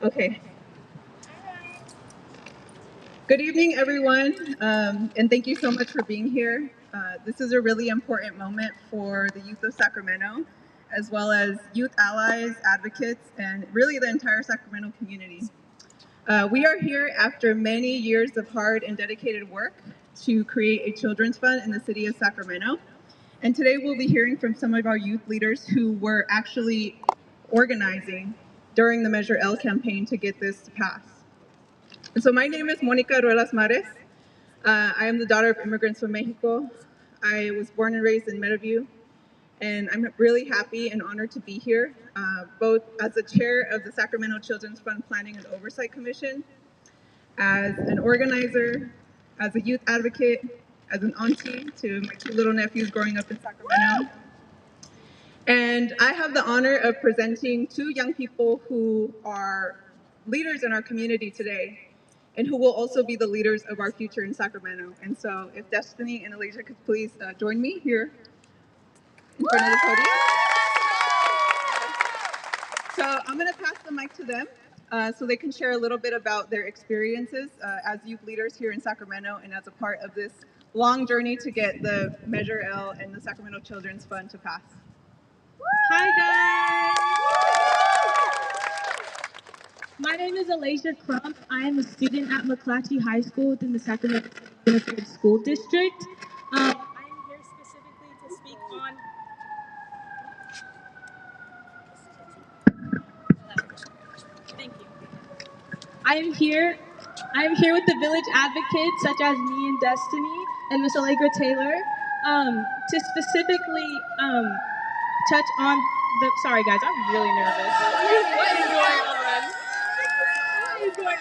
Okay. Good evening, everyone, and thank you so much for being here. This is a really important moment for the youth of Sacramento, as well as youth allies, advocates, and really the entire Sacramento community. We are here after many years of hard and dedicated work to create a children's fund in the city of Sacramento. And today we'll be hearing from some of our youth leaders who were actually organizing during the Measure L campaign to get this to pass. And so my name is Monica Ruelas Mares. I am the daughter of immigrants from Mexico. I was born and raised in Meadowview, and I'm really happy and honored to be here, both as the chair of the Sacramento Children's Fund Planning and Oversight Commission, as an organizer, as a youth advocate, as an auntie to my two little nephews growing up in Sacramento. And I have the honor of presenting two young people who are leaders in our community today and who will also be the leaders of our future in Sacramento. And so if Destiny and Alicia could please join me here in front of the podium. So I'm going to pass the mic to them so they can share a little bit about their experiences as youth leaders here in Sacramento and as a part of this long journey to get the Measure L and the Sacramento Children's Fund to pass. Hi guys! My name is Alicia Crump. I am a student at McClatchy High School within the Sacramento Unified School District. I am here specifically to speak on... Thank you. I am here with the village advocates such as me and Destiny and Miss Allegra Taylor to specifically touch on the... Sorry guys, I'm really nervous. What is going on? What is going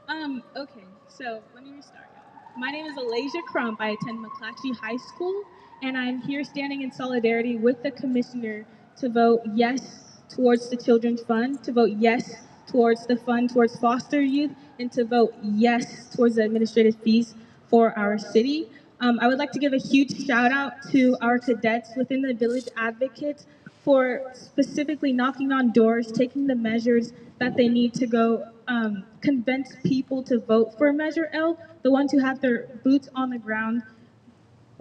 on? Okay, so let me restart. My name is Alicia Crump. I attend McClatchy High School, and I'm here standing in solidarity with the commissioner to vote yes towards the Children's Fund, to vote yes towards the fund towards foster youth, and to vote yes towards the administrative fees for our city. I would like to give a huge shout out to our cadets within the Village Advocates for specifically knocking on doors, taking the measures that they need to go convince people to vote for Measure L, the ones who have their boots on the ground.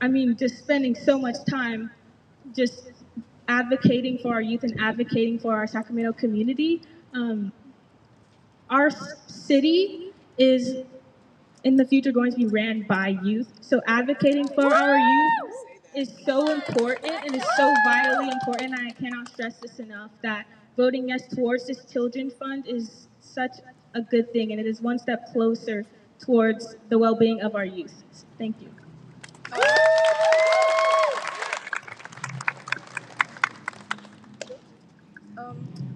I mean, just spending so much time just advocating for our youth and advocating for our Sacramento community. Our city is in the future going to be ran by youth. So advocating for our youth is so important and is so vitally important. And I cannot stress this enough that voting yes towards this children's fund is such a good thing, and it is one step closer towards the well-being of our youth. Thank you.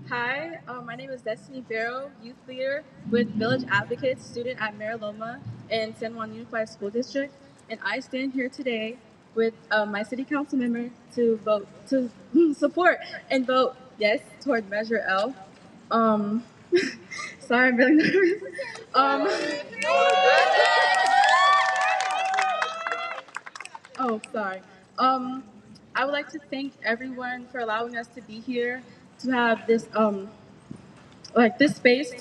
Hi, my name is Destiny Barrow, youth leader with Village Advocates, student at Mariloma in San Juan Unified School District, and I stand here today with my city council member to vote to support and vote yes toward Measure L. Sorry, I'm really nervous. Oh, sorry. I would like to thank everyone for allowing us to be here, to have this this space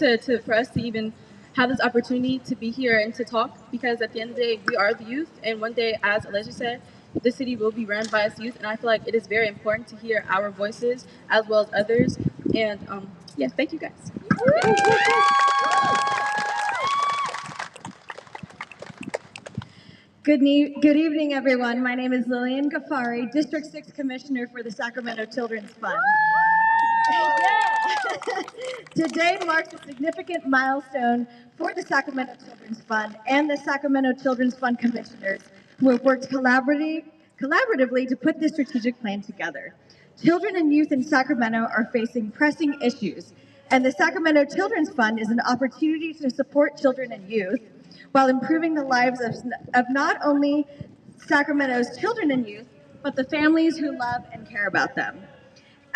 for us to even have this opportunity to be here and to talk, because at the end of the day, we are the youth, and one day, as Alicia said, the city will be run by us youth, and I feel like it is very important to hear our voices as well as others. And yeah, thank you guys. Good evening, everyone. My name is Lillian Ghaffari, District 6 Commissioner for the Sacramento Children's Fund. Today marks a significant milestone for the Sacramento Children's Fund and the Sacramento Children's Fund Commissioners, who have worked collaboratively to put this strategic plan together. Children and youth in Sacramento are facing pressing issues, and the Sacramento Children's Fund is an opportunity to support children and youth while improving the lives of not only Sacramento's children and youth, but the families who love and care about them.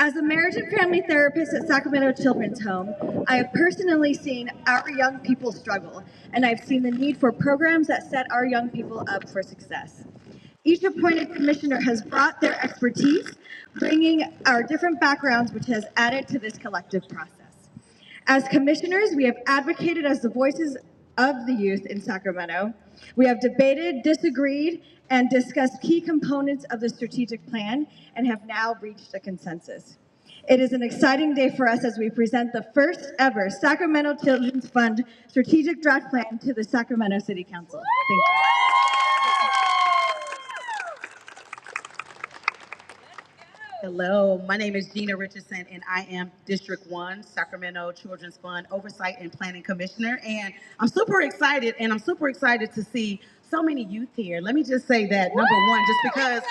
As a marriage and family therapist at Sacramento Children's Home, I have personally seen our young people struggle, and I've seen the need for programs that set our young people up for success. Each appointed commissioner has brought their expertise, bringing our different backgrounds, which has added to this collective process. As commissioners, we have advocated as the voices of the youth in Sacramento. We have debated, disagreed, and discussed key components of the strategic plan and have now reached a consensus. It is an exciting day for us as we present the first ever Sacramento Children's Fund strategic draft plan to the Sacramento City Council. Thank you. Hello, my name is Gina Richardson, and I am District 1 Sacramento Children's Fund Oversight and Planning Commissioner. And I'm super excited, to see so many youth here. Let me just say that, number one, just because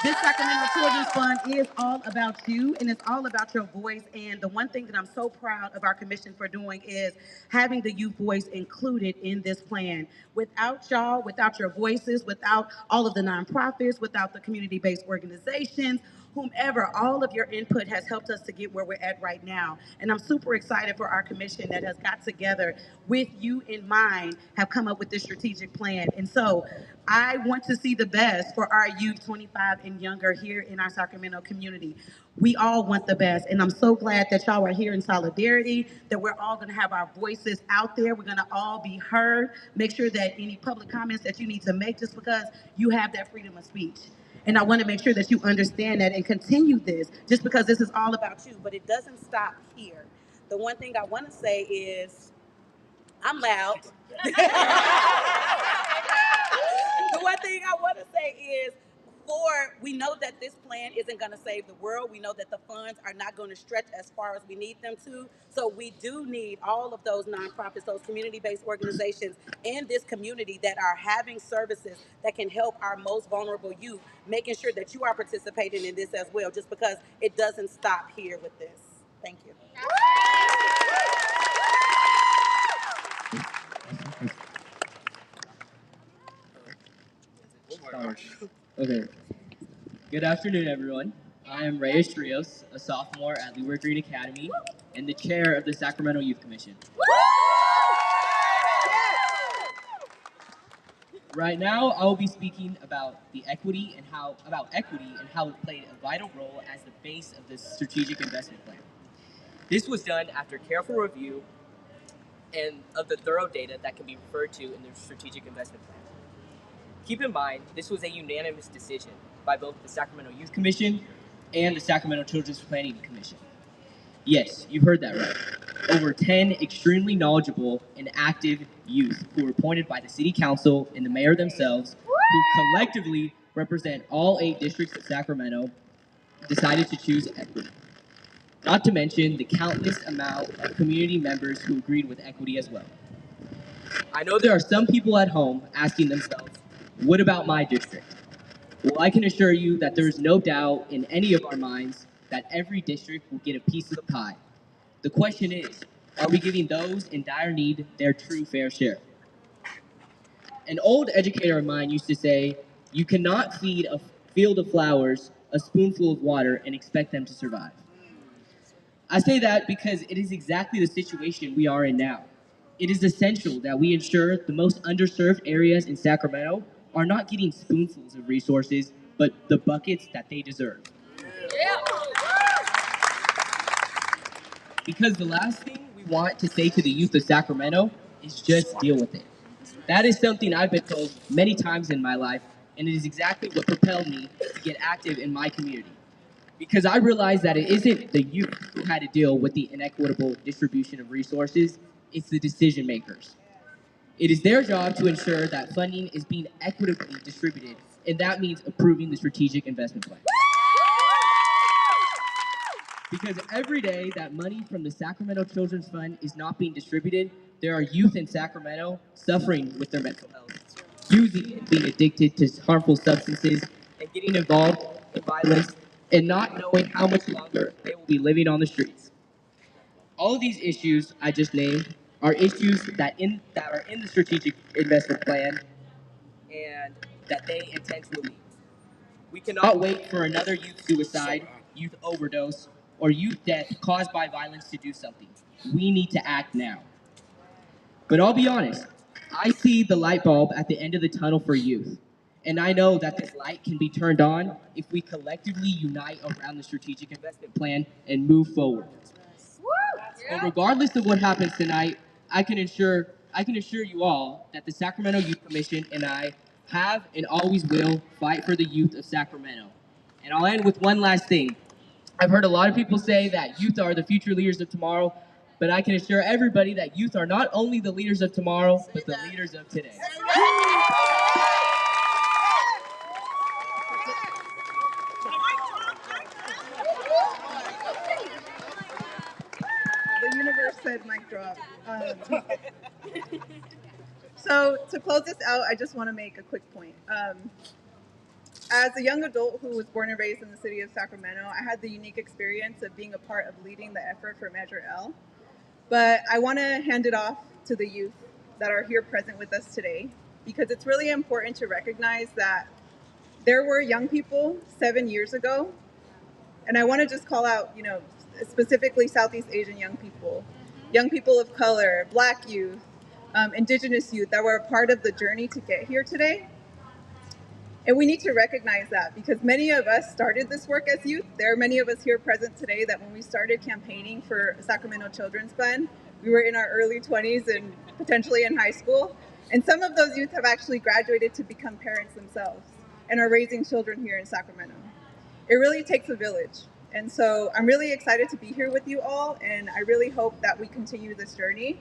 this Sacramento Children's Fund is all about you, and it's all about your voice. And the one thing that I'm so proud of our commission for doing is having the youth voice included in this plan. Without y'all, without your voices, without all of the nonprofits, without the community-based organizations, whomever, all of your input has helped us to get where we're at right now. And I'm super excited for our commission that has got together with you in mind, have come up with this strategic plan. And so I want to see the best for our youth 25 and younger here in our Sacramento community. We all want the best. And I'm so glad that y'all are here in solidarity, that we're all gonna have our voices out there. We're gonna all be heard. Make sure that any public comments that you need to make, just because you have that freedom of speech. And I want to make sure that you understand that and continue this, just because this is all about you, but it doesn't stop here. The one thing I want to say is, I'm loud. The one thing I want to say is, we know that this plan isn't going to save the world. We know that the funds are not going to stretch as far as we need them to. So we do need all of those nonprofits, those community-based organizations in this community that are having services that can help our most vulnerable youth, making sure that you are participating in this as well, just because it doesn't stop here with this. Thank you. Okay. Good afternoon, everyone. I am Reyes Rios, a sophomore at Leeward Green Academy and the chair of the Sacramento Youth Commission. Right now, I will be speaking about equity and how it played a vital role as the base of this strategic investment plan. This was done after careful review and of the thorough data that can be referred to in the strategic investment plan. Keep in mind, this was a unanimous decision by both the Sacramento Youth Commission and the Sacramento Children's Planning Commission. Yes, you heard that right. Over 10 extremely knowledgeable and active youth who were appointed by the City Council and the mayor themselves, who collectively represent all 8 districts of Sacramento, decided to choose equity. Not to mention the countless amount of community members who agreed with equity as well. I know there are some people at home asking themselves, what about my district? Well, I can assure you that there is no doubt in any of our minds that every district will get a piece of the pie. The question is, are we giving those in dire need their true fair share? An old educator of mine used to say, you cannot feed a field of flowers a spoonful of water and expect them to survive. I say that because it is exactly the situation we are in now. It is essential that we ensure the most underserved areas in Sacramento are not getting spoonfuls of resources, but the buckets that they deserve. Because the last thing we want to say to the youth of Sacramento is just deal with it. That is something I've been told many times in my life, and it is exactly what propelled me to get active in my community. Because I realized that it isn't the youth who had to deal with the inequitable distribution of resources, it's the decision makers. It is their job to ensure that funding is being equitably distributed, and that means approving the strategic investment plan. Because every day that money from the Sacramento Children's Fund is not being distributed, there are youth in Sacramento suffering with their mental health, using and being addicted to harmful substances, and getting involved in violence, and not knowing how much longer they will be living on the streets. All of these issues I just named are issues that are in the strategic investment plan and that they intend to alleviate. We cannot wait for another youth suicide, youth overdose, or youth death caused by violence to do something. We need to act now. But I'll be honest, I see the light bulb at the end of the tunnel for youth. And I know that this light can be turned on if we collectively unite around the strategic investment plan and move forward. But regardless of what happens tonight, I can assure you all that the Sacramento Youth Commission and I have and always will fight for the youth of Sacramento. And I'll end with one last thing. I've heard a lot of people say that youth are the future leaders of tomorrow, but I can assure everybody that youth are not only the leaders of tomorrow, but the leaders of today. The universe said mic drop. So to close this out, I just want to make a quick point. As a young adult who was born and raised in the city of Sacramento, I had the unique experience of being a part of leading the effort for Measure L. But I want to hand it off to the youth that are here present with us today, because it's really important to recognize that there were young people 7 years ago, and I want to just call out, specifically Southeast Asian young people of color, Black youth, Indigenous youth that were a part of the journey to get here today. And we need to recognize that, because many of us started this work as youth. There are many of us here present today that when we started campaigning for Sacramento Children's Fund, we were in our early 20s and potentially in high school. And some of those youth have actually graduated to become parents themselves and are raising children here in Sacramento. It really takes a village. And so I'm really excited to be here with you all, and I really hope that we continue this journey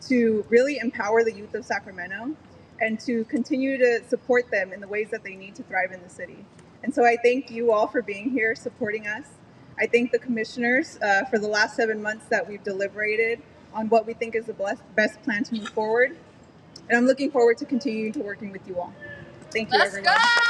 to really empower the youth of Sacramento and to continue to support them in the ways that they need to thrive in the city. And so I thank you all for being here, supporting us. I thank the commissioners for the last 7 months that we've deliberated on what we think is the best plan to move forward. And I'm looking forward to continuing to working with you all. Thank you, everyone. Let's go!